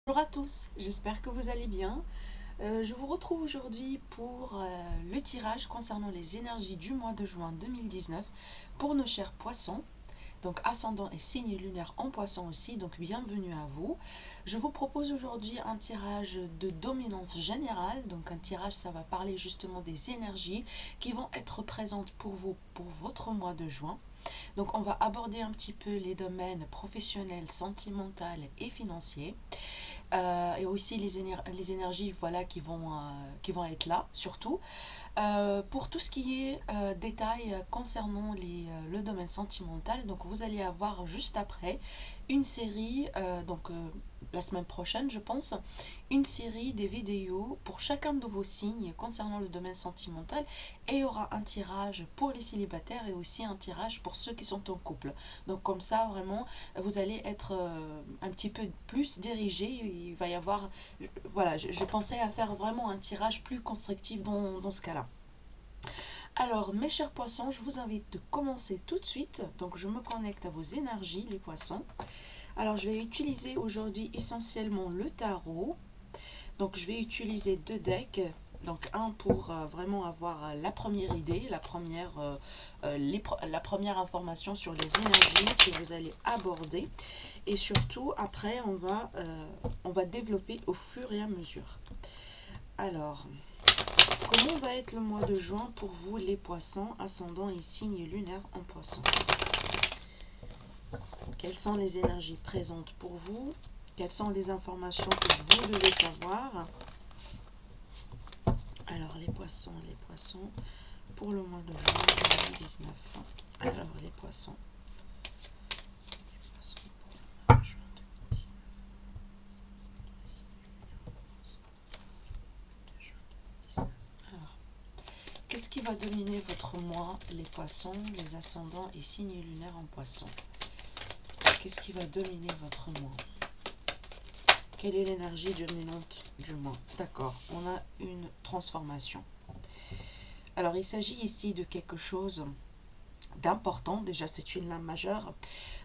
Bonjour à tous, j'espère que vous allez bien. Je vous retrouve aujourd'hui pour le tirage concernant les énergies du mois de juin 2019 pour nos chers poissons. Donc ascendant et signe lunaire en poisson aussi, donc bienvenue à vous. Je vous propose aujourd'hui un tirage de dominance générale. Donc un tirage, ça va parler justement des énergies qui vont être présentes pour vous pour votre mois de juin. Donc on va aborder un petit peu les domaines professionnels, sentimentaux et financiers. Et aussi les énergies voilà, qui vont être là, surtout. Pour tout ce qui est détails concernant le domaine sentimental, donc vous allez avoir juste après une série, la semaine prochaine je pense, une série des vidéos pour chacun de vos signes concernant le domaine sentimental, et il y aura un tirage pour les célibataires et aussi un tirage pour ceux qui sont en couple. Donc comme ça vraiment vous allez être un petit peu plus dirigé, il va y avoir, voilà, je pensais à faire vraiment un tirage plus constructif dans ce cas-là. Alors, mes chers poissons, je vous invite de commencer tout de suite. Donc, je me connecte à vos énergies, les poissons. Alors, je vais utiliser aujourd'hui essentiellement le tarot. Donc, je vais utiliser deux decks. Donc, un pour vraiment avoir la première idée, la première information sur les énergies que vous allez aborder. Et surtout, après, on va développer au fur et à mesure. Alors, comment va être le mois de juin pour vous les poissons, ascendant et signe lunaire en poisson? Quelles sont les énergies présentes pour vous? Quelles sont les informations que vous devez savoir? Alors les poissons, pour le mois de juin 2019. Alors les poissons pour le mois de juin 2019. Alors, qu'est-ce qui va dominer votre mois, les poissons, les ascendants et signes lunaires en poisson? Qu'est-ce qui va dominer votre mois? Quelle est l'énergie dominante du mois? D'accord, on a une transformation. Alors, il s'agit ici de quelque chose d'important. Déjà, c'est une lame majeure.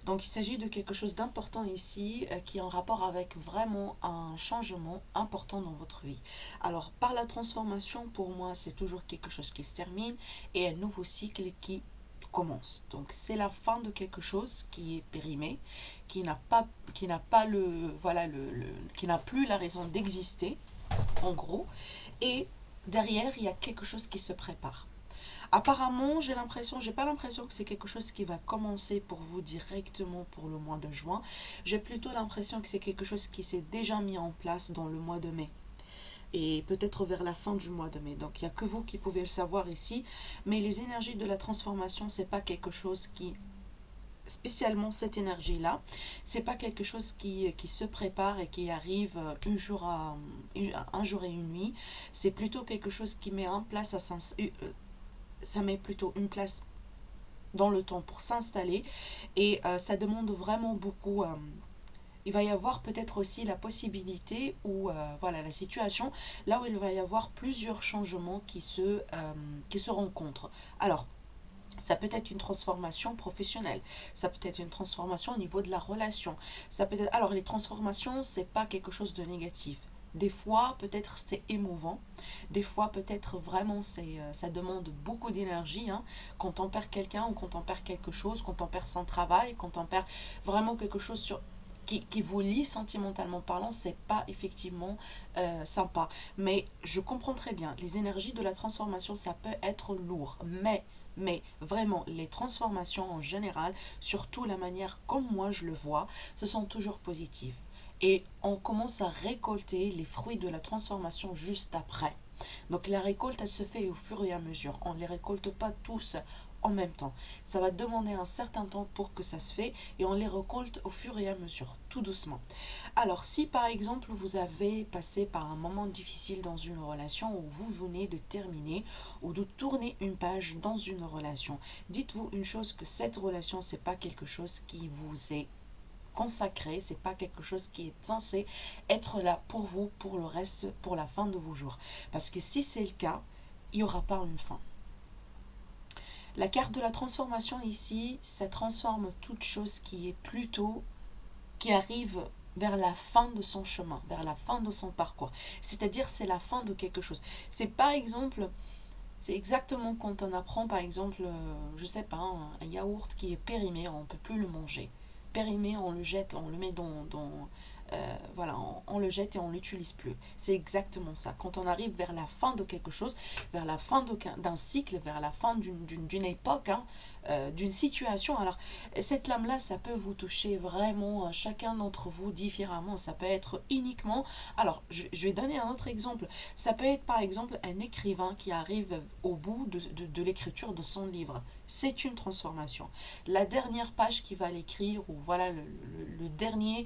Donc, il s'agit de quelque chose d'important ici qui est en rapport avec vraiment un changement important dans votre vie. Alors, par la transformation, pour moi, c'est toujours quelque chose qui se termine et un nouveau cycle qui commence. Donc c'est la fin de quelque chose qui est périmé, qui n'a pas le voilà qui n'a plus la raison d'exister en gros, et derrière il y a quelque chose qui se prépare. Apparemment, j'ai pas l'impression que c'est quelque chose qui va commencer pour vous directement pour le mois de juin. J'ai plutôt l'impression que c'est quelque chose qui s'est déjà mis en place dans le mois de mai et peut-être vers la fin du mois de mai. Donc il n'y a que vous qui pouvez le savoir ici, mais les énergies de la transformation, c'est pas quelque chose qui, spécialement cette énergie-là, c'est pas quelque chose qui se prépare et qui arrive un jour et une nuit. C'est plutôt quelque chose qui met en place ça met plutôt une place dans le temps pour s'installer, et ça demande vraiment beaucoup. Il va y avoir peut-être aussi la possibilité ou voilà la situation là où il va y avoir plusieurs changements qui se rencontrent. Alors, ça peut être une transformation professionnelle, ça peut être une transformation au niveau de la relation, ça peut être... Alors les transformations, c'est pas quelque chose de négatif. Des fois, peut-être c'est émouvant. Des fois, peut-être vraiment ça demande beaucoup d'énergie. Hein, quand on perd quelqu'un ou quand on perd quelque chose, quand on perd son travail, quand on perd vraiment quelque chose qui vous lie sentimentalement parlant, c'est pas effectivement sympa. Mais je comprends très bien, les énergies de la transformation, ça peut être lourd. Mais vraiment, les transformations en général, surtout la manière comme moi je le vois, ce sont toujours positives. Et on commence à récolter les fruits de la transformation juste après. Donc la récolte, elle se fait au fur et à mesure. On ne les récolte pas tous en même temps. Ça va demander un certain temps pour que ça se fait, et on les récolte au fur et à mesure, tout doucement. Alors si par exemple vous avez passé par un moment difficile dans une relation, ou vous venez de terminer ou de tourner une page dans une relation, dites-vous une chose, que cette relation, c'est pas quelque chose qui vous est consacré, c'est pas quelque chose qui est censé être là pour vous pour le reste, pour la fin de vos jours. Parce que si c'est le cas, il n'y aura pas une fin. La carte de la transformation ici, ça transforme toute chose qui est plutôt, qui arrive vers la fin de son chemin, vers la fin de son parcours. C'est-à-dire, c'est la fin de quelque chose. C'est par exemple, c'est exactement quand on apprend, par exemple, je sais pas, un yaourt qui est périmé, on ne peut plus le manger. Périmé, on le jette, on le met voilà, on le jette et on l'utilise plus. C'est exactement ça. Quand on arrive vers la fin de quelque chose, vers la fin d'un cycle, vers la fin d'une époque, hein, d'une situation. Alors, cette lame-là, ça peut vous toucher vraiment chacun d'entre vous différemment. Ça peut être uniquement... Alors, je vais donner un autre exemple. Ça peut être par exemple un écrivain qui arrive au bout de l'écriture de son livre. C'est une transformation. La dernière page qu'il va l'écrire, ou voilà le dernier,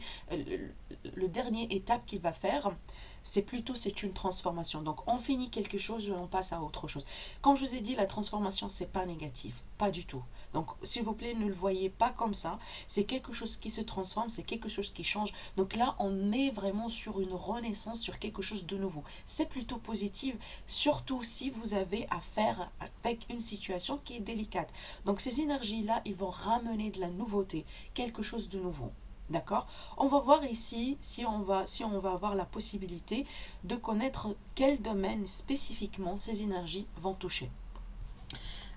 le dernier étape qu'il va faire, c'est une transformation. Donc on finit quelque chose et on passe à autre chose. Comme je vous ai dit, la transformation, c'est pas négatif, pas du tout. Donc s'il vous plaît, ne le voyez pas comme ça. C'est quelque chose qui se transforme, c'est quelque chose qui change. Donc là, on est vraiment sur une renaissance, sur quelque chose de nouveau. C'est plutôt positif, surtout si vous avez à faire avec une situation qui est délicate. Donc ces énergies-là, ils vont ramener de la nouveauté, quelque chose de nouveau. D'accord? On va voir ici si on va avoir la possibilité de connaître quel domaine spécifiquement ces énergies vont toucher.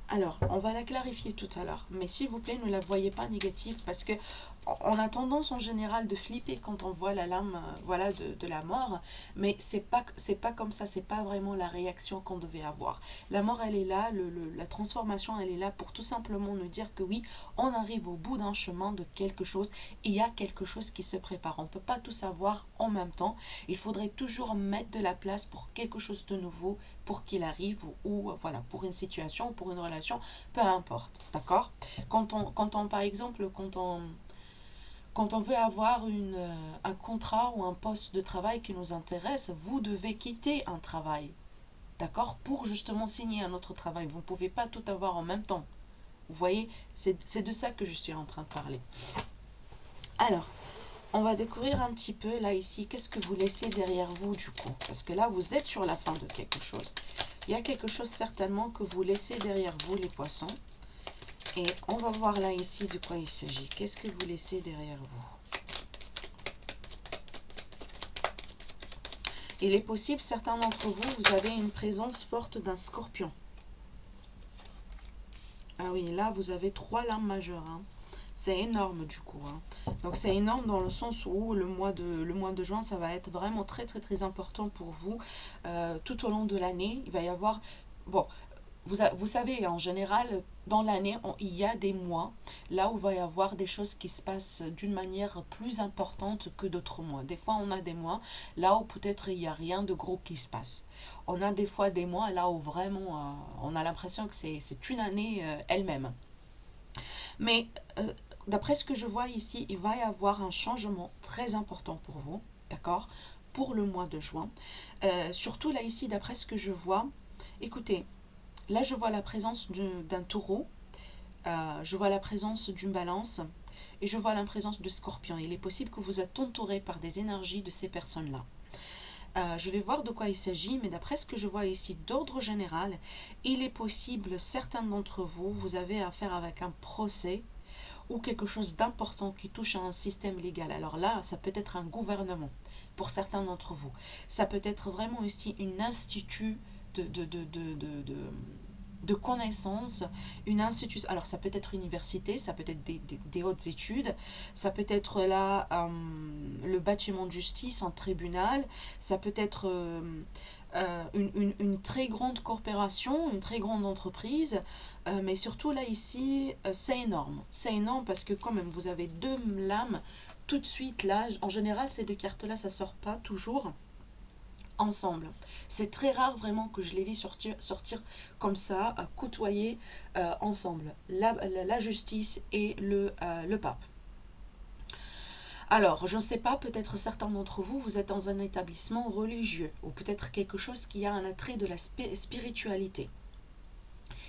Alors, on va la clarifier tout à l'heure, mais s'il vous plaît, ne la voyez pas négative parce que on a tendance en général de flipper quand on voit la lame voilà, de la mort, mais c'est pas comme ça, c'est pas vraiment la réaction qu'on devait avoir. La mort, elle est là, la transformation, elle est là pour tout simplement nous dire que oui, on arrive au bout d'un chemin de quelque chose, et il y a quelque chose qui se prépare. On ne peut pas tout savoir en même temps, il faudrait toujours mettre de la place pour quelque chose de nouveau, pour qu'il arrive, ou voilà, pour une situation, pour une relation, peu importe, d'accord? Quand on, par exemple, quand on veut avoir un contrat ou un poste de travail qui nous intéresse, vous devez quitter un travail, d'accord, pour justement signer un autre travail. Vous ne pouvez pas tout avoir en même temps. Vous voyez, c'est de ça que je suis en train de parler. Alors, on va découvrir un petit peu, là, ici, qu'est-ce que vous laissez derrière vous, du coup. Parce que là, vous êtes sur la fin de quelque chose. Il y a quelque chose, certainement, que vous laissez derrière vous, les poissons. Et on va voir, là, ici, de quoi il s'agit. Qu'est-ce que vous laissez derrière vous? Il est possible, certains d'entre vous, vous avez une présence forte d'un scorpion. Ah oui, là, vous avez 3 lames majeures, hein. C'est énorme du coup, hein. Donc c'est énorme dans le sens où le mois de juin, ça va être vraiment très très très important pour vous. Tout au long de l'année, il va y avoir... Bon, vous savez, en général, dans l'année, il y a des mois là où il va y avoir des choses qui se passent d'une manière plus importante que d'autres mois. Des fois, on a des mois là où peut-être il n'y a rien de gros qui se passe. On a des fois des mois là où vraiment on a l'impression que c'est une année elle-même. Mais d'après ce que je vois ici, il va y avoir un changement très important pour vous, d'accord, pour le mois de juin. Surtout là ici, d'après ce que je vois, écoutez, là je vois la présence d'un taureau, je vois la présence d'une balance et je vois la présence de scorpion. Il est possible que vous êtes entouré par des énergies de ces personnes-là. Je vais voir de quoi il s'agit, mais d'après ce que je vois ici d'ordre général, il est possible, certains d'entre vous, vous avez affaire avec un procès ou quelque chose d'important qui touche à un système légal. Alors là, ça peut être un gouvernement pour certains d'entre vous. Ça peut être vraiment aussi une institut de connaissances, une institution. Alors ça peut être université, ça peut être des hautes études, ça peut être là le bâtiment de justice, un tribunal, ça peut être une très grande corporation, une très grande entreprise, mais surtout là ici, c'est énorme. C'est énorme parce que quand même, vous avez 2 lames tout de suite là. En général, ces 2 cartes-là, ça sort pas toujours ensemble. C'est très rare vraiment que je les vis sortir comme ça, côtoyer ensemble. La justice et le pape. Alors, je ne sais pas, peut-être certains d'entre vous, vous êtes dans un établissement religieux ou peut-être quelque chose qui a un attrait de la spiritualité.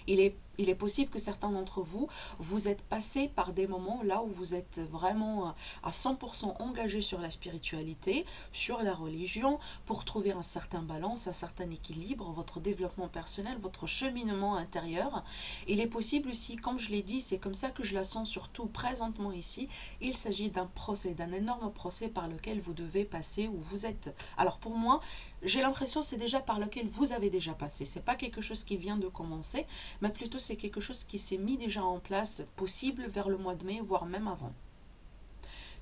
Il est Il est possible que certains d'entre vous, vous êtes passés par des moments là où vous êtes vraiment à 100% engagés sur la spiritualité, sur la religion, pour trouver un certain balance, un certain équilibre, votre développement personnel, votre cheminement intérieur. Il est possible aussi, comme je l'ai dit, c'est comme ça que je la sens surtout présentement ici, il s'agit d'un procès, d'un énorme procès par lequel vous devez passer, où vous êtes. Alors pour moi, j'ai l'impression que c'est déjà par lequel vous avez déjà passé. C'est pas quelque chose qui vient de commencer, mais plutôt c'est quelque chose qui s'est mis déjà en place, possible vers le mois de mai, voire même avant.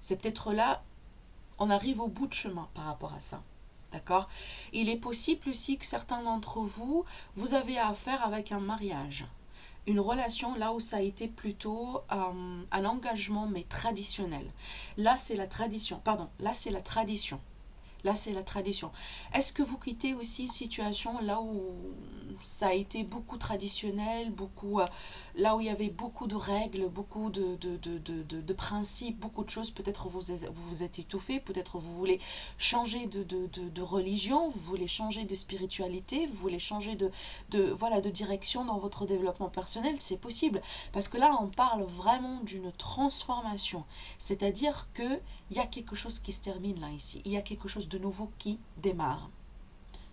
C'est peut-être là, on arrive au bout de chemin par rapport à ça. D'accord? Il est possible aussi que certains d'entre vous, vous avez affaire avec un mariage. Une relation là où ça a été plutôt un engagement mais traditionnel. Là c'est la tradition, pardon, là c'est la tradition. Là, c'est la tradition. Est-ce que vous quittez aussi une situation là où ça a été beaucoup traditionnel, beaucoup, là où il y avait beaucoup de règles, beaucoup de principes, beaucoup de choses? Peut-être vous vous êtes étouffé, peut-être vous voulez changer de religion, vous voulez changer de spiritualité, vous voulez changer voilà, de direction dans votre développement personnel. C'est possible. Parce que là, on parle vraiment d'une transformation. C'est-à-dire que il y a quelque chose qui se termine là, ici. Il y a quelque chose de nouveau qui démarre.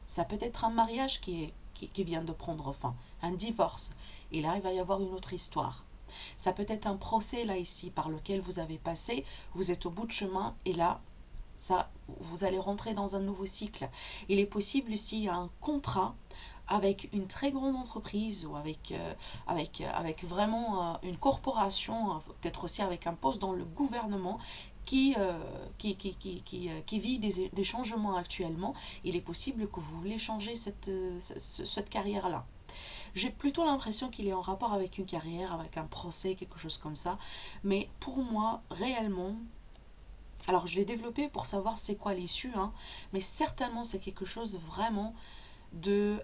Ça peut être un mariage qui vient de prendre fin, un divorce. Et là, il va y avoir une autre histoire. Ça peut être un procès là, ici, par lequel vous avez passé, vous êtes au bout de chemin, et là, ça, vous allez rentrer dans un nouveau cycle. Il est possible s'il y a un contrat avec une très grande entreprise ou avec vraiment une corporation, peut-être aussi avec un poste dans le gouvernement qui vit des changements actuellement. Il est possible que vous voulez changer cette carrière-là. J'ai plutôt l'impression qu'il est en rapport avec une carrière, avec un procès, quelque chose comme ça. Mais pour moi, réellement, alors je vais développer pour savoir c'est quoi l'issue, hein, mais certainement c'est quelque chose vraiment de...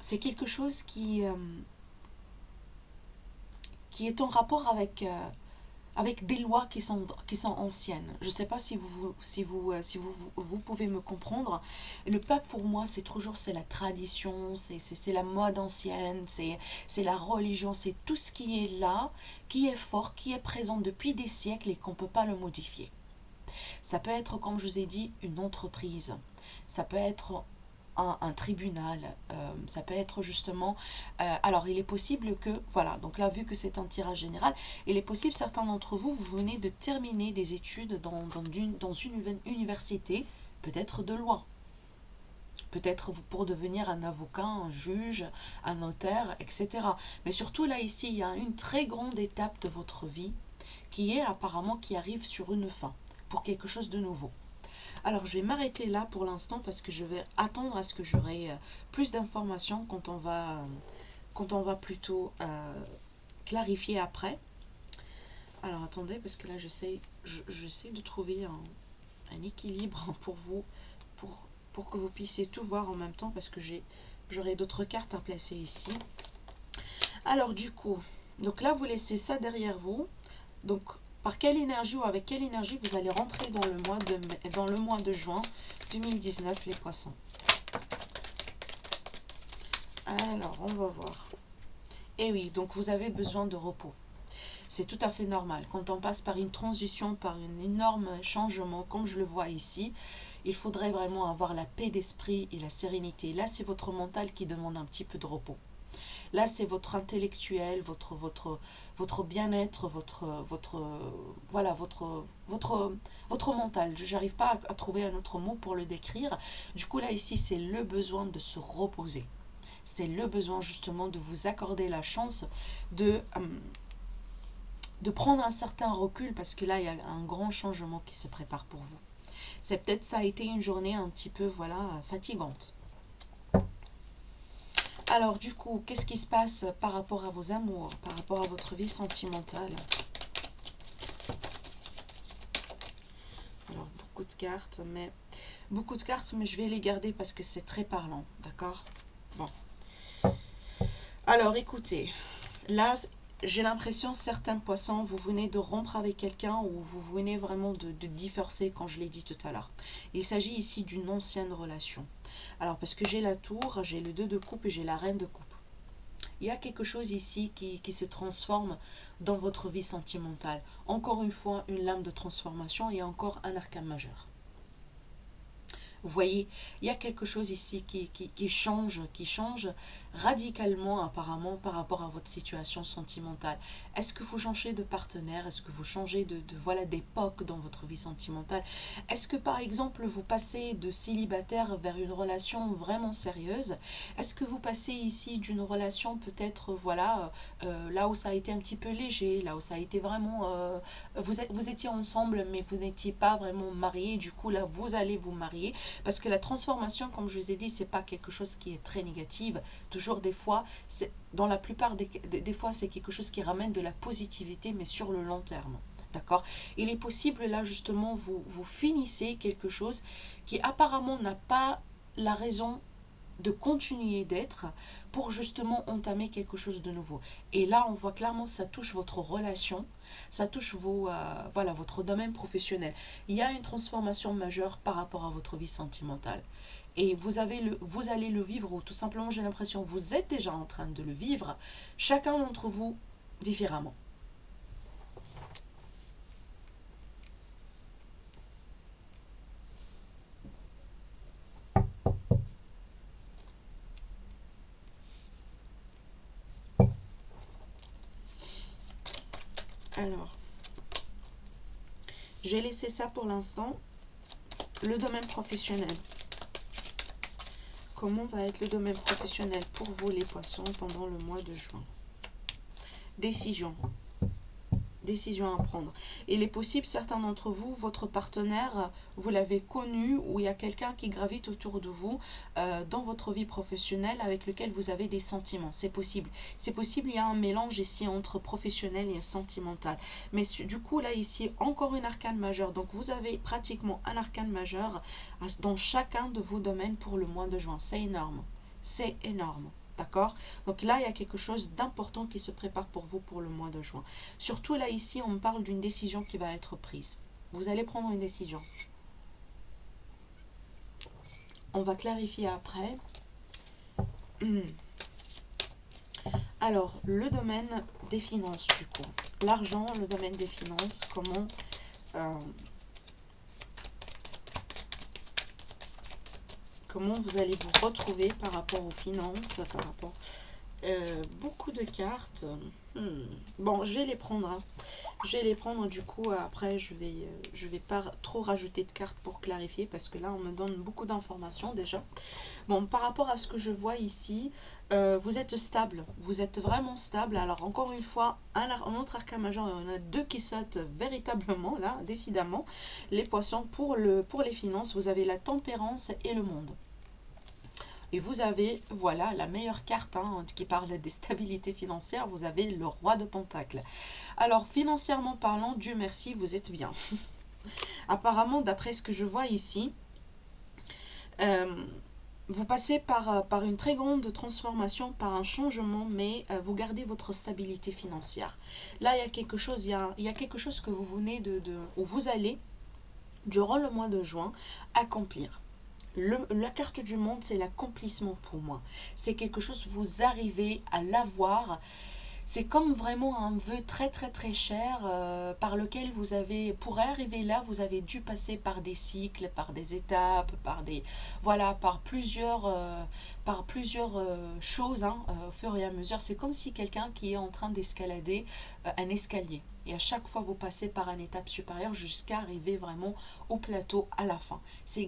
c'est quelque chose qui est en rapport avec des lois qui sont anciennes. Je ne sais pas si vous pouvez me comprendre. Le peuple, pour moi, c'est la tradition, c'est la mode ancienne, c'est la religion, c'est tout ce qui est là, qui est fort, qui est présent depuis des siècles et qu'on ne peut pas le modifier. Ça peut être, comme je vous ai dit, une entreprise. Ça peut être un tribunal, ça peut être justement... alors, il est possible que... Voilà, donc là, vu que c'est un tirage général, il est possible, certains d'entre vous, vous venez de terminer des études dans une université, peut-être de loi. Peut-être pour devenir un avocat, un juge, un notaire, etc. Mais surtout, là, ici, il y a une très grande étape de votre vie qui est apparemment qui arrive sur une fin, pour quelque chose de nouveau. Alors, je vais m'arrêter là pour l'instant parce que je vais attendre à ce que j'aurai plus d'informations quand on va plutôt clarifier après. Alors, attendez, parce que là, j'essaie de trouver un équilibre pour vous, pour que vous puissiez tout voir en même temps, parce que j'aurai d'autres cartes à placer ici. Alors, du coup, donc là, vous laissez ça derrière vous. Donc, par quelle énergie ou avec quelle énergie vous allez rentrer dans le mois de juin 2019, les poissons? Alors, on va voir. Et oui, donc vous avez besoin de repos. C'est tout à fait normal. Quand on passe par une transition, par un énorme changement, comme je le vois ici, il faudrait vraiment avoir la paix d'esprit et la sérénité. Là, c'est votre mental qui demande un petit peu de repos. Là, c'est votre intellectuel, votre bien-être, votre mental. Je n'arrive pas à trouver un autre mot pour le décrire. Du coup, là, ici, c'est le besoin de se reposer. C'est le besoin, justement, de vous accorder la chance de prendre un certain recul, parce que là, il y a un grand changement qui se prépare pour vous. C'est peut-être, ça a été une journée un petit peu, fatigante. Alors, du coup, qu'est-ce qui se passe par rapport à vos amours, par rapport à votre vie sentimentale? Alors, beaucoup de cartes, mais je vais les garder parce que c'est très parlant, d'accord? Bon. Alors, écoutez, là, j'ai l'impression, certains poissons, vous venez de rompre avec quelqu'un ou vous venez vraiment de divorcer, quand je l'ai dit tout à l'heure. Il s'agit ici d'une ancienne relation. Alors, parce que j'ai la tour, j'ai le 2 de coupe et j'ai la reine de coupe. Il y a quelque chose ici qui se transforme dans votre vie sentimentale. Encore une fois, une lame de transformation et encore un arcane majeur. Vous voyez, il y a quelque chose ici qui change radicalement apparemment par rapport à votre situation sentimentale. Est-ce que vous changez de partenaire? Est-ce que vous changez voilà, d'époque dans votre vie sentimentale? Est-ce que par exemple vous passez de célibataire vers une relation vraiment sérieuse? Est-ce que vous passez ici d'une relation peut-être voilà là où ça a été un petit peu léger, là où ça a été vraiment vous étiez ensemble mais vous n'étiez pas vraiment mariés, du coup là vous allez vous marier. Parce que la transformation, comme je vous ai dit, c'est pas quelque chose qui est très négatif. Toujours des fois, dans la plupart des fois, c'est quelque chose qui ramène de la positivité, mais sur le long terme. D'accord? Il est possible, là, justement, vous finissez quelque chose qui apparemment n'a pas la raison de continuer d'être pour justement entamer quelque chose de nouveau. Et là, on voit clairement ça touche votre relation, ça touche voilà, votre domaine professionnel. Il y a une transformation majeure par rapport à votre vie sentimentale. Et vous allez le vivre, ou tout simplement, j'ai l'impression, vous êtes déjà en train de le vivre, chacun d'entre vous différemment. Alors, je vais laisser ça pour l'instant. Le domaine professionnel. Comment va être le domaine professionnel pour vous les poissons pendant le mois de juin? Décision. Décision à prendre. Il est possible, certains d'entre vous, votre partenaire, vous l'avez connu, ou il y a quelqu'un qui gravite autour de vous dans votre vie professionnelle avec lequel vous avez des sentiments. C'est possible. C'est possible, il y a un mélange ici entre professionnel et sentimental. Mais du coup, là, ici, encore une arcane majeure. Donc, vous avez pratiquement un arcane majeur dans chacun de vos domaines pour le mois de juin. C'est énorme. C'est énorme. D'accord? Donc là, il y a quelque chose d'important qui se prépare pour vous pour le mois de juin. Surtout là, ici, on parle d'une décision qui va être prise. Vous allez prendre une décision. On va clarifier après. Alors, le domaine des finances, du coup. L'argent, le domaine des finances, comment vous allez vous retrouver par rapport aux finances, par rapport beaucoup de cartes. Bon, je vais les prendre. Hein. Je vais les prendre. Du coup, après, je vais pas trop rajouter de cartes pour clarifier parce que là, on me donne beaucoup d'informations déjà. Bon, par rapport à ce que je vois ici, vous êtes stable. Vous êtes vraiment stable. Alors, encore une fois, un autre arcane majeur, il y en a deux qui sautent véritablement, là, décidément. Les poissons, pour les finances, vous avez la tempérance et le monde. Et vous avez, voilà, la meilleure carte qui parle des stabilités financières. Vous avez le roi de Pentacles. Alors, financièrement parlant, Dieu merci, vous êtes bien. Apparemment, d'après ce que je vois ici, vous passez par une très grande transformation, par un changement, mais vous gardez votre stabilité financière. Là, il y a quelque chose, il y a quelque chose que vous venez où vous allez, durant le mois de juin, accomplir. La carte du monde, c'est l'accomplissement pour moi. C'est quelque chose, vous arrivez à l'avoir. C'est comme vraiment un vœu très très très cher par lequel vous avez, pour arriver là, vous avez dû passer par des cycles, par des étapes, voilà, par plusieurs choses au fur et à mesure. C'est comme si quelqu'un qui est en train d'escalader un escalier. Et à chaque fois, vous passez par une étape supérieure jusqu'à arriver vraiment au plateau à la fin. C'est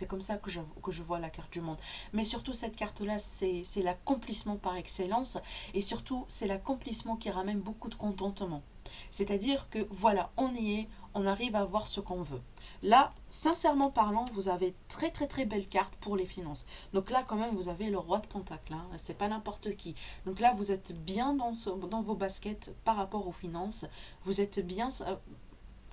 comme ça que je vois la carte du monde. Mais surtout, cette carte-là, c'est l'accomplissement par excellence. Et surtout, c'est l'accomplissement qui ramène beaucoup de contentement. C'est-à-dire que voilà, on y est, on arrive à voir ce qu'on veut. Là, sincèrement parlant, vous avez très très très belle carte pour les finances. Donc là, quand même, vous avez le roi de Pentacle. C'est pas n'importe qui. Donc là, vous êtes bien dans vos baskets par rapport aux finances. Vous êtes bien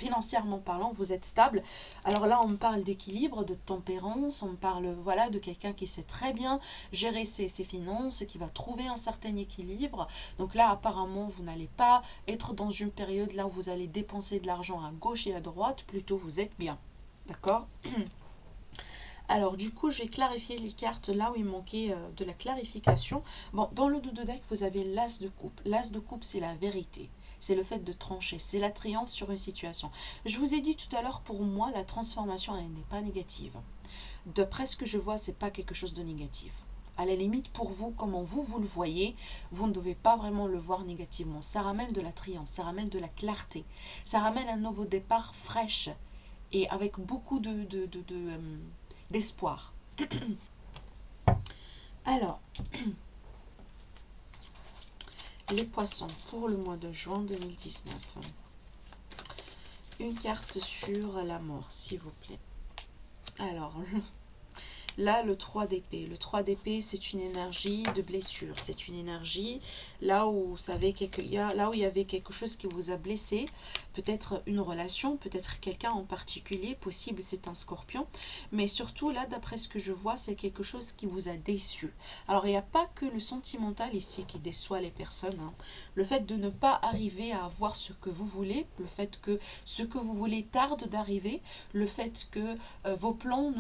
financièrement parlant, vous êtes stable. Alors là, on me parle d'équilibre, de tempérance, on me parle voilà, de quelqu'un qui sait très bien gérer ses finances, qui va trouver un certain équilibre. Donc là, apparemment, vous n'allez pas être dans une période là où vous allez dépenser de l'argent à gauche et à droite, plutôt vous êtes bien. D'accord? Alors du coup, je vais clarifier les cartes là où il manquait de la clarification. Bon, dans le dos de deck, vous avez l'as de coupe. L'as de coupe, c'est la vérité. C'est le fait de trancher, c'est la triomphe sur une situation. Je vous ai dit tout à l'heure, pour moi, la transformation, elle n'est pas négative. D'après ce que je vois, c'est pas quelque chose de négatif. À la limite, pour vous, comment vous le voyez, vous ne devez pas vraiment le voir négativement. Ça ramène de la triomphe, ça ramène de la clarté, ça ramène un nouveau départ fraîche et avec beaucoup d'espoir. Alors, les poissons pour le mois de juin 2019. Une carte sur la mort, s'il vous plaît. Alors, là, le 3 d'épée. Le 3 d'épée, c'est une énergie de blessure. C'est une énergie là où vous savez là où il y avait quelque chose qui vous a blessé. Peut-être une relation, peut-être quelqu'un en particulier. Possible, c'est un scorpion. Mais surtout, là, d'après ce que je vois, c'est quelque chose qui vous a déçu. Alors, il n'y a pas que le sentimental ici qui déçoit les personnes. Hein. Le fait de ne pas arriver à avoir ce que vous voulez, le fait que ce que vous voulez tarde d'arriver, le fait que vos plans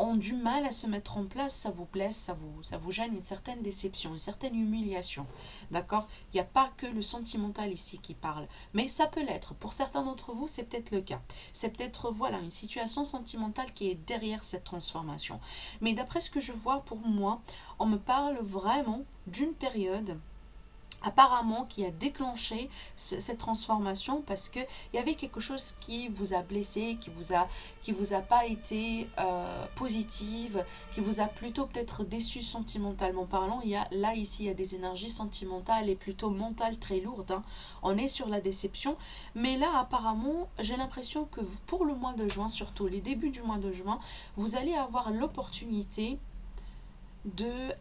ont du mal à se mettre en place, ça vous blesse, ça vous gêne, une certaine déception, une certaine humiliation. D'accord? Il n'y a pas que le sentimental ici qui parle, mais ça peut l'être. Pour certains d'entre vous, c'est peut-être le cas. C'est peut-être, voilà, une situation sentimentale qui est derrière cette transformation. Mais d'après ce que je vois, pour moi, on me parle vraiment d'une période apparemment qui a déclenché cette transformation parce que il y avait quelque chose qui vous a blessé, qui vous a pas été positive, qui vous a plutôt peut-être déçu sentimentalement parlant. Il y a là ici il y a des énergies sentimentales et plutôt mentales très lourdes. Hein. On est sur la déception, mais là apparemment j'ai l'impression que pour le mois de juin, surtout les débuts du mois de juin, vous allez avoir l'opportunité de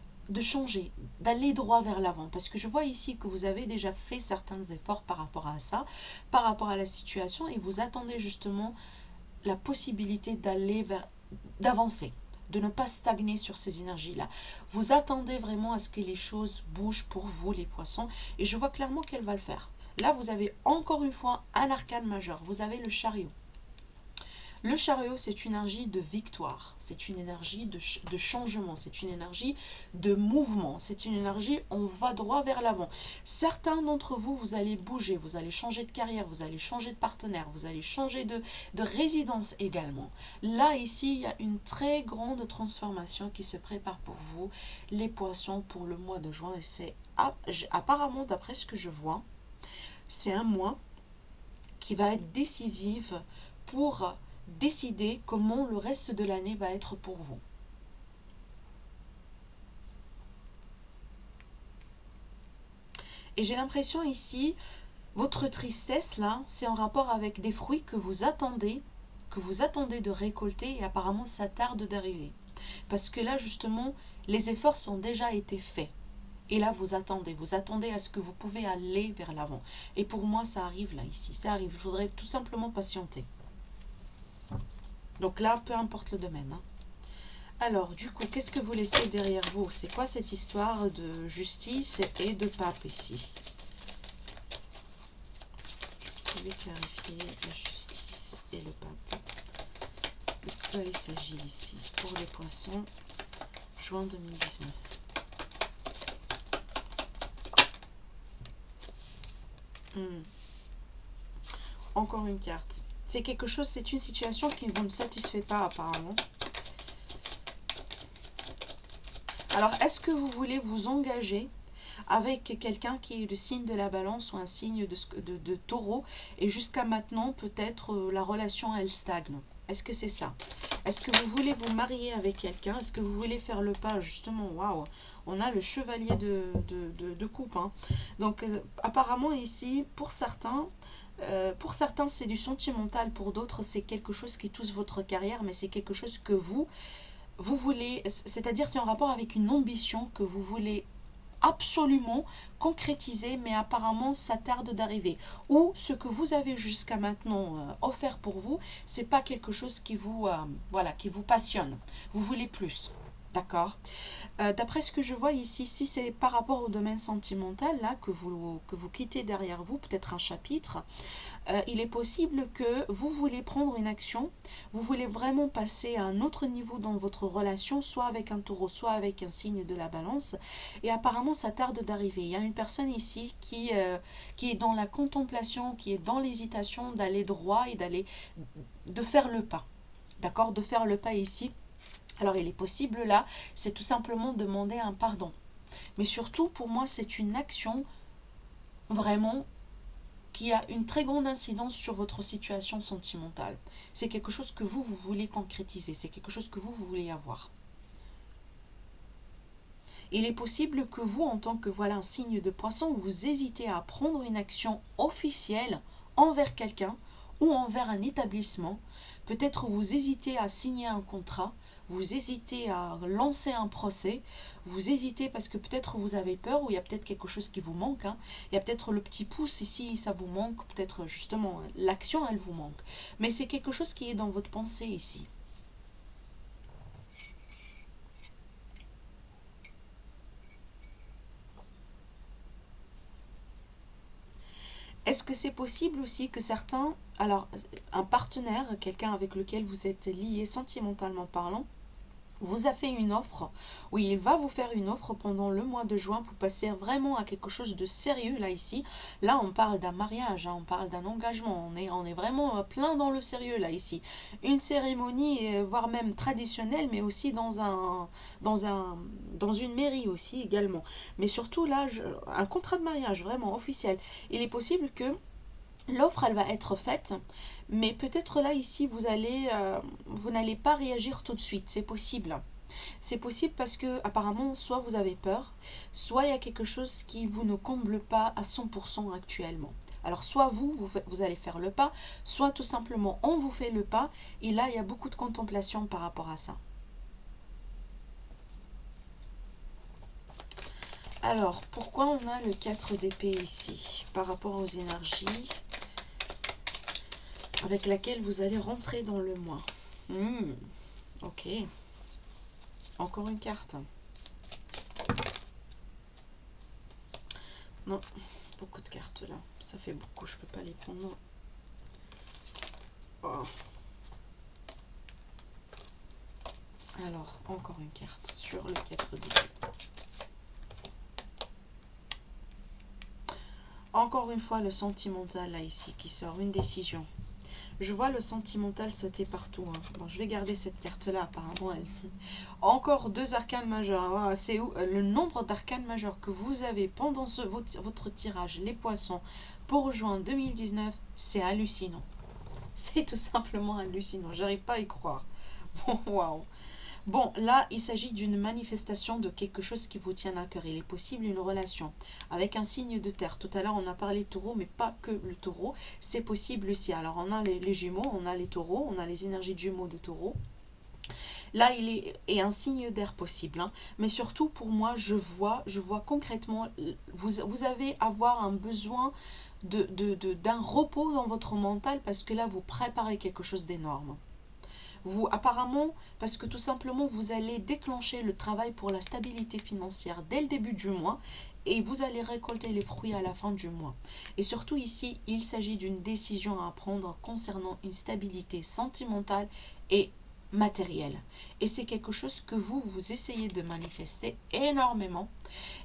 changer, d'aller droit vers l'avant. Parce que je vois ici que vous avez déjà fait certains efforts par rapport à ça, par rapport à la situation, et vous attendez justement la possibilité d'avancer, de ne pas stagner sur ces énergies-là. Vous attendez vraiment à ce que les choses bougent pour vous, les poissons, et je vois clairement qu'elle va le faire. Là, vous avez encore une fois un arcane majeur. Vous avez le chariot. Le chariot, c'est une énergie de victoire, c'est une énergie de changement, c'est une énergie de mouvement, c'est une énergie, on va droit vers l'avant. Certains d'entre vous, vous allez bouger, vous allez changer de carrière, vous allez changer de partenaire, vous allez changer de résidence également. Là, ici, il y a une très grande transformation qui se prépare pour vous, les poissons, pour le mois de juin. Et c'est apparemment, d'après ce que je vois, c'est un mois qui va être décisif pour décider comment le reste de l'année va être pour vous. Et j'ai l'impression ici, votre tristesse là, c'est en rapport avec des fruits que vous attendez de récolter et apparemment ça tarde d'arriver. Parce que là justement, les efforts sont déjà été faits. Et là, vous attendez à ce que vous pouvez aller vers l'avant. Et pour moi, ça arrive là, ici. Ça arrive, il faudrait tout simplement patienter. Donc là, peu importe le domaine. Hein. Alors, du coup, qu'est-ce que vous laissez derrière vous? C'est quoi cette histoire de justice et de pape ici? Vous pouvez clarifier la justice et le pape. De quoi il s'agit ici pour les poissons, juin 2019. Encore une carte. C'est quelque chose, c'est une situation qui ne vous ne satisfait pas apparemment. Alors, est-ce que vous voulez vous engager avec quelqu'un qui est le signe de la balance ou un signe de taureau et jusqu'à maintenant, peut-être, la relation, elle stagne? Est-ce que c'est ça? Est-ce que vous voulez vous marier avec quelqu'un? Est-ce que vous voulez faire le pas? Justement, waouh, on a le chevalier de coupe. Hein. Donc, apparemment ici, pour certains, c'est du sentimental, pour d'autres, c'est quelque chose qui touche votre carrière, mais c'est quelque chose que vous voulez, c'est-à-dire c'est en rapport avec une ambition que vous voulez absolument concrétiser, mais apparemment ça tarde d'arriver. Ou ce que vous avez jusqu'à maintenant offert pour vous, c'est pas quelque chose qui vous, voilà, qui vous passionne. Vous voulez plus. D'accord. D'après ce que je vois ici, si c'est par rapport au domaine sentimental, là, que vous quittez derrière vous, peut-être un chapitre, il est possible que vous voulez prendre une action, vous voulez vraiment passer à un autre niveau dans votre relation, soit avec un taureau, soit avec un signe de la balance, et apparemment ça tarde d'arriver. Il y a une personne ici qui est dans la contemplation, qui est dans l'hésitation d'aller droit et de faire le pas. D'accord. De faire le pas ici. Alors il est possible là, c'est tout simplement demander un pardon. Mais surtout pour moi c'est une action vraiment qui a une très grande incidence sur votre situation sentimentale. C'est quelque chose que vous voulez concrétiser, c'est quelque chose que vous voulez avoir. Il est possible que vous, en tant que voilà un signe de poisson, vous hésitez à prendre une action officielle envers quelqu'un ou envers un établissement. Peut-être vous hésitez à signer un contrat, vous hésitez à lancer un procès, vous hésitez parce que peut-être vous avez peur ou il y a peut-être quelque chose qui vous manque. Il y a peut-être le petit pouce ici, ça vous manque, peut-être justement l'action, elle vous manque. Mais c'est quelque chose qui est dans votre pensée ici. Est-ce que c'est possible aussi que certains, alors un partenaire, quelqu'un avec lequel vous êtes lié sentimentalement parlant, vous a fait une offre, oui, il va vous faire une offre pendant le mois de juin pour passer vraiment à quelque chose de sérieux là ici. Là, on parle d'un mariage, on parle d'un engagement, on est vraiment plein dans le sérieux là ici. Une cérémonie, voire même traditionnelle, mais aussi dans un, dans une mairie aussi également. Mais surtout là, un contrat de mariage vraiment officiel. Il est possible que l'offre, elle va être faite, mais peut-être là, ici, vous n'allez pas réagir tout de suite. C'est possible. C'est possible parce que, apparemment, soit vous avez peur, soit il y a quelque chose qui vous ne comble pas à 100% actuellement. Alors, soit vous allez faire le pas, soit tout simplement, on vous fait le pas, et là, il y a beaucoup de contemplation par rapport à ça. Alors, pourquoi on a le 4 d'épée ici par rapport aux énergies avec laquelle vous allez rentrer dans le mois. Ok. Encore une carte. Non, beaucoup de cartes là. Ça fait beaucoup, je peux pas les prendre. Oh. Alors, encore une carte sur le 4 d'épée. Encore une fois, le sentimental là ici qui sort, une décision. Je vois le sentimental sauter partout. Bon, je vais garder cette carte-là, apparemment. Encore 2 arcanes majeurs. Wow, c'est où le nombre d'arcanes majeurs que vous avez pendant votre tirage, les poissons, pour juin 2019, c'est hallucinant. C'est tout simplement hallucinant. J'arrive pas à y croire. Bon, waouh. Bon, là, il s'agit d'une manifestation de quelque chose qui vous tient à cœur. Il est possible une relation avec un signe de terre. Tout à l'heure, on a parlé taureau, mais pas que le taureau. C'est possible aussi. Alors, on a les jumeaux, on a les taureaux, on a les énergies de jumeaux de taureau. Là, il est un signe d'air possible. Mais surtout, pour moi, je vois concrètement, vous avez avoir un besoin d'un repos dans votre mental parce que là, vous préparez quelque chose d'énorme. Vous, apparemment, parce que tout simplement, vous allez déclencher le travail pour la stabilité financière dès le début du mois et vous allez récolter les fruits à la fin du mois. Et surtout ici, il s'agit d'une décision à prendre concernant une stabilité sentimentale et matérielle. Et c'est quelque chose que vous essayez de manifester énormément.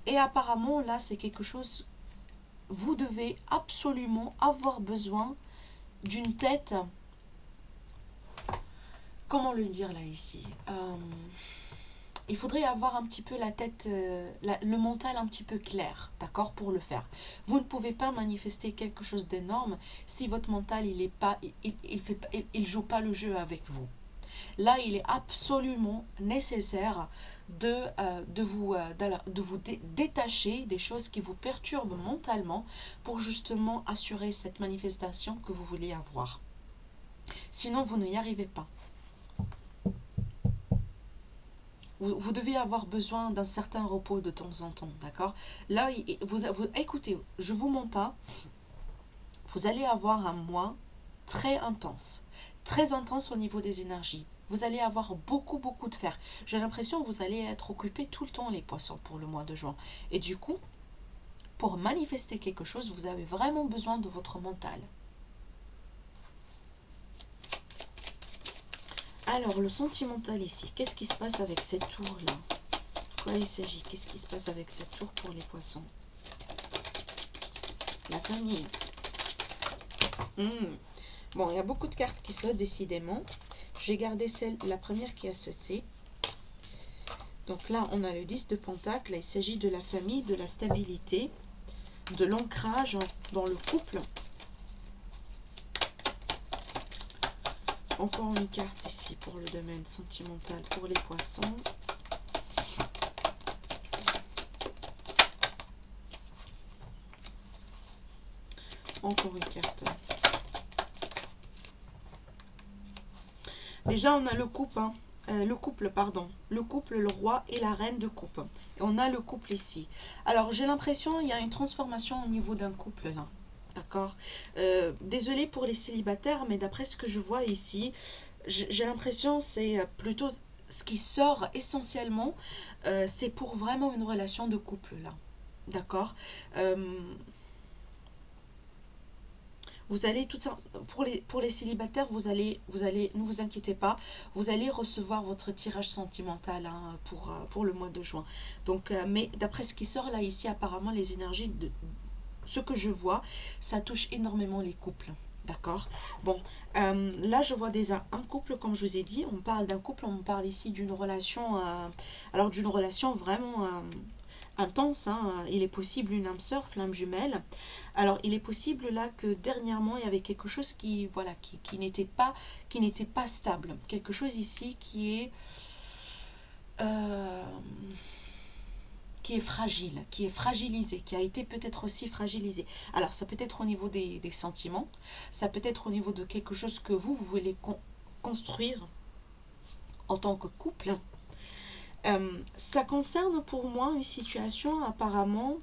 Et apparemment, là, c'est quelque chose, vous devez absolument avoir besoin d'une tête. Comment le dire là ici il faudrait avoir un petit peu la tête, le mental un petit peu clair, d'accord, pour le faire. Vous ne pouvez pas manifester quelque chose d'énorme si votre mental il joue pas le jeu avec vous. Là, il est absolument nécessaire de vous détacher des choses qui vous perturbent mentalement pour justement assurer cette manifestation que vous voulez avoir. Sinon, vous n'y arrivez pas. vous devez avoir besoin d'un certain repos de temps en temps, d'accord? Là, écoutez, je vous mens pas, vous allez avoir un mois très intense au niveau des énergies. Vous allez avoir beaucoup de fer. J'ai l'impression que vous allez être occupé tout le temps, les poissons, pour le mois de juin. Et du coup, pour manifester quelque chose, vous avez vraiment besoin de votre mental. Alors, le sentimental ici, qu'est-ce qui se passe avec cette tour-là? De quoi il s'agit? Qu'est-ce qui se passe avec cette tour pour les poissons? La famille. Bon, il y a beaucoup de cartes qui sautent, décidément. Je vais garder la première qui a sauté. Donc là, on a le 10 de Pentacle. Là, il s'agit de la famille, de la stabilité, de l'ancrage dans le couple. Encore une carte ici pour le domaine sentimental pour les poissons. Encore une carte. Déjà, on a le couple, le couple, le roi et la reine de coupe. Et on a le couple ici. Alors, j'ai l'impression qu'il y a une transformation au niveau d'un couple là. D'accord. Désolée pour les célibataires, mais d'après ce que je vois ici, j'ai l'impression c'est plutôt ce qui sort essentiellement, c'est pour vraiment une relation de couple là. D'accord. Vous allez tout ça pour les célibataires, vous allez ne vous inquiétez pas, vous allez recevoir votre tirage sentimental pour le mois de juin. Donc mais d'après ce qui sort là ici, apparemment les énergies de ce que je vois, ça touche énormément les couples. D'accord. Bon, là je vois déjà un couple, comme je vous ai dit, on parle d'un couple, on parle ici d'une relation, alors d'une relation vraiment intense, il est possible une âme sœur, flamme jumelle. Alors il est possible là que dernièrement il y avait quelque chose qui, voilà, qui n'était pas stable. Quelque chose ici qui est fragile, qui est fragilisé, qui a été peut-être aussi fragilisé. Alors ça peut être au niveau des sentiments, ça peut être au niveau de quelque chose que vous voulez construire en tant que couple. Ça concerne pour moi une situation apparemment,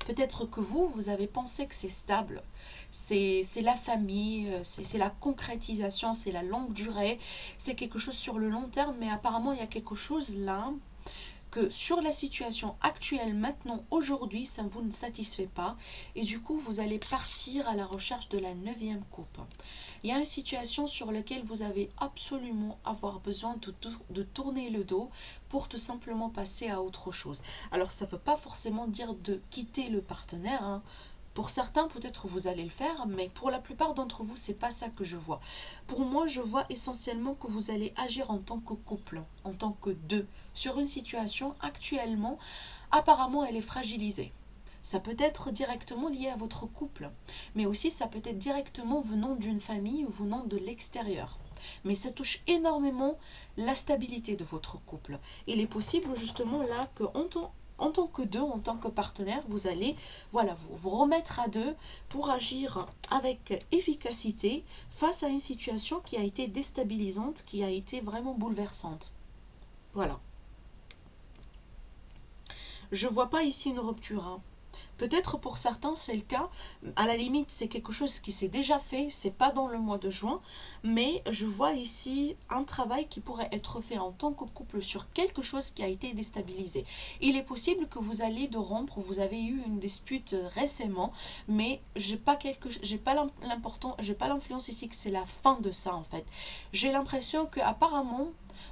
peut-être que vous avez pensé que c'est stable, c'est la famille, c'est la concrétisation, c'est la longue durée, c'est quelque chose sur le long terme, mais apparemment il y a quelque chose là que sur la situation actuelle, maintenant, aujourd'hui, ça ne vous ne satisfait pas. Et du coup, vous allez partir à la recherche de la 9e coupe. Il y a une situation sur laquelle vous avez absolument avoir besoin de tourner le dos pour tout simplement passer à autre chose. Alors, ça ne veut pas forcément dire de quitter le partenaire, Pour certains, peut-être vous allez le faire, mais pour la plupart d'entre vous, c'est pas ça que je vois. Pour moi, je vois essentiellement que vous allez agir en tant que couple, en tant que deux, sur une situation actuellement, apparemment, elle est fragilisée. Ça peut être directement lié à votre couple, mais aussi ça peut être directement venant d'une famille ou venant de l'extérieur. Mais ça touche énormément la stabilité de votre couple. Il est possible justement là que en tant que deux, en tant que partenaire, vous allez vous remettre à deux pour agir avec efficacité face à une situation qui a été déstabilisante, qui a été vraiment bouleversante. Voilà. Je ne vois pas ici une rupture. Peut-être pour certains c'est le cas, à la limite c'est quelque chose qui s'est déjà fait, c'est pas dans le mois de juin, mais je vois ici un travail qui pourrait être fait en tant que couple sur quelque chose qui a été déstabilisé. Il est possible que vous allez de rompre, vous avez eu une dispute récemment, mais j'ai pas l'influence ici que c'est la fin de ça en fait. J'ai l'impression que apparemment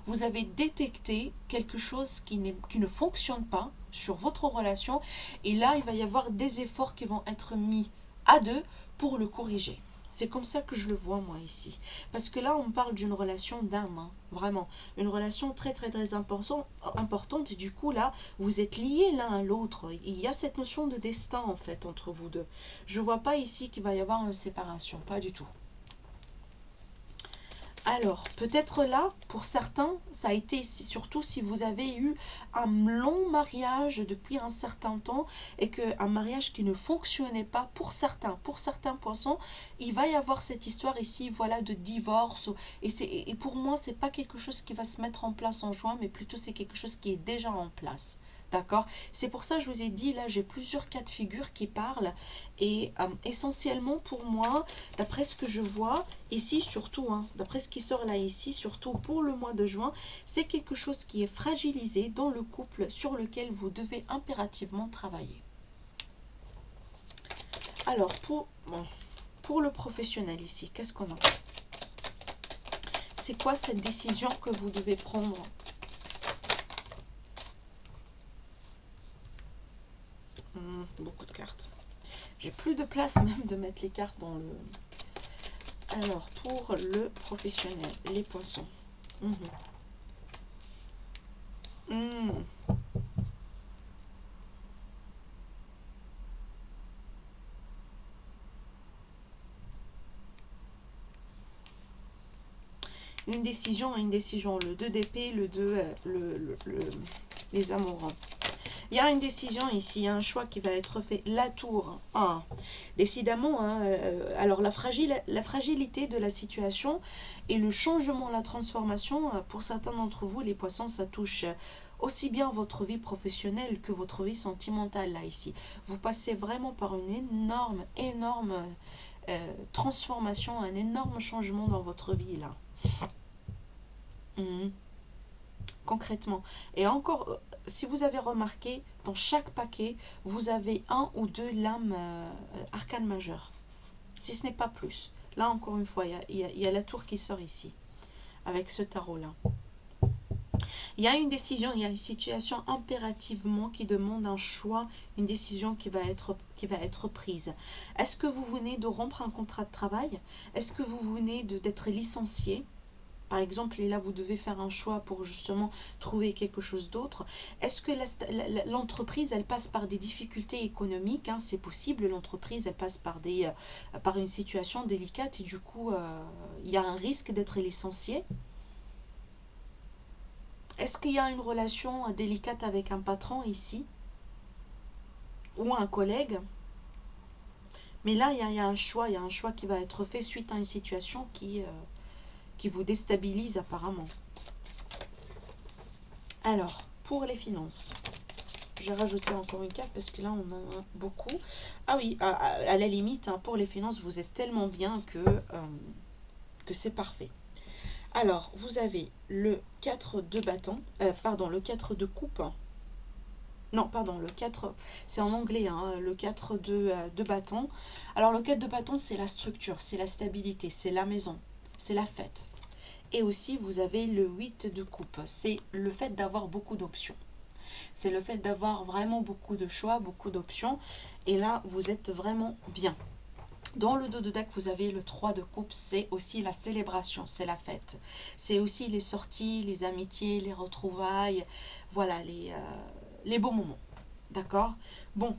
vous avez détecté quelque chose qui ne fonctionne pas sur votre relation et là il va y avoir des efforts qui vont être mis à deux pour le corriger. C'est comme ça que je le vois moi ici. Parce que là on parle d'une relation d'âme, vraiment. Une relation très importante et du coup là vous êtes liés l'un à l'autre. Il y a cette notion de destin en fait entre vous deux. Je vois pas ici qu'il va y avoir une séparation, pas du tout. Alors, peut-être là, pour certains, ça a été surtout si vous avez eu un long mariage depuis un certain temps et qu'un mariage qui ne fonctionnait pas pour certains poissons, il va y avoir cette histoire ici, voilà, de divorce. Et pour moi, c'est pas quelque chose qui va se mettre en place en juin, mais plutôt c'est quelque chose qui est déjà en place. D'accord? C'est pour ça que je vous ai dit, là, j'ai plusieurs cas de figure qui parlent. Et essentiellement, pour moi, d'après ce que je vois, ici surtout, hein, d'après ce qui sort là ici, surtout pour le mois de juin, c'est quelque chose qui est fragilisé dans le couple sur lequel vous devez impérativement travailler. Alors, bon, pour le professionnel ici, qu'est-ce qu'on a? C'est quoi cette décision que vous devez prendre? Beaucoup de cartes. J'ai plus de place même de mettre les cartes dans le... Alors, pour le professionnel, les poissons. Mhm. Une décision, le 2 d'épée, le 2, les amoureux. Il y a une décision ici, il y a un choix qui va être fait. La tour, décidément, hein, alors la fragilité de la situation et le changement, la transformation, pour certains d'entre vous, les poissons, ça touche aussi bien votre vie professionnelle que votre vie sentimentale, là, ici. Vous passez vraiment par une énorme transformation, un énorme changement dans votre vie, là. Mhm. Concrètement. Et encore, si vous avez remarqué, dans chaque paquet, vous avez un ou deux lames arcanes majeures. Si ce n'est pas plus. Là, encore une fois, il y a la tour qui sort ici, avec ce tarot-là. Il y a une décision, il y a une situation impérativement qui demande un choix, une décision qui va être prise. Est-ce que vous venez de rompre un contrat de travail? Est-ce que vous venez d'être licencié? Par exemple, et là, vous devez faire un choix pour justement trouver quelque chose d'autre. Est-ce que l'entreprise, elle passe par des difficultés économiques, hein? C'est possible, l'entreprise, elle passe par une situation délicate et du coup, il y a un risque d'être licencié. Est-ce qu'il y a une relation délicate avec un patron ici ou un collègue? Mais là, il y a un choix qui va être fait suite à une situation qui vous déstabilise apparemment. Alors, pour les finances, j'ai rajouté encore une carte parce que là, on en a beaucoup. Ah oui, à la limite, hein, pour les finances, vous êtes tellement bien que c'est parfait. Alors, vous avez le 4 de bâton, le 4 de coupe. Non, pardon, le 4, c'est en anglais, hein, le 4 de bâton. Alors, le 4 de bâton, c'est la structure, c'est la stabilité, c'est la maison, c'est la fête. Et aussi, vous avez le 8 de coupe, c'est le fait d'avoir beaucoup d'options. C'est le fait d'avoir vraiment beaucoup de choix, beaucoup d'options. Et là, vous êtes vraiment bien. Dans le dos de deck, vous avez le 3 de coupe, c'est aussi la célébration, c'est la fête. C'est aussi les sorties, les amitiés, les retrouvailles, voilà, les beaux moments. D'accord? Bon,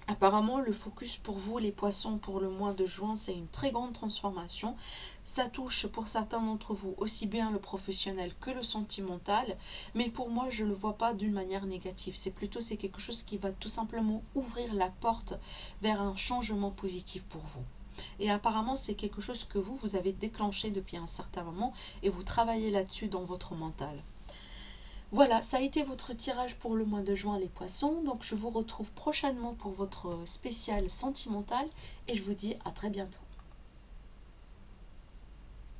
apparemment, le focus pour vous, les poissons, pour le mois de juin, c'est une très grande transformation. Ça touche pour certains d'entre vous aussi bien le professionnel que le sentimental. Mais pour moi, je ne le vois pas d'une manière négative. C'est quelque chose qui va tout simplement ouvrir la porte vers un changement positif pour vous. Et apparemment, c'est quelque chose que vous avez déclenché depuis un certain moment et vous travaillez là-dessus dans votre mental. Voilà, ça a été votre tirage pour le mois de juin, les poissons. Donc je vous retrouve prochainement pour votre spécial sentimental et je vous dis à très bientôt.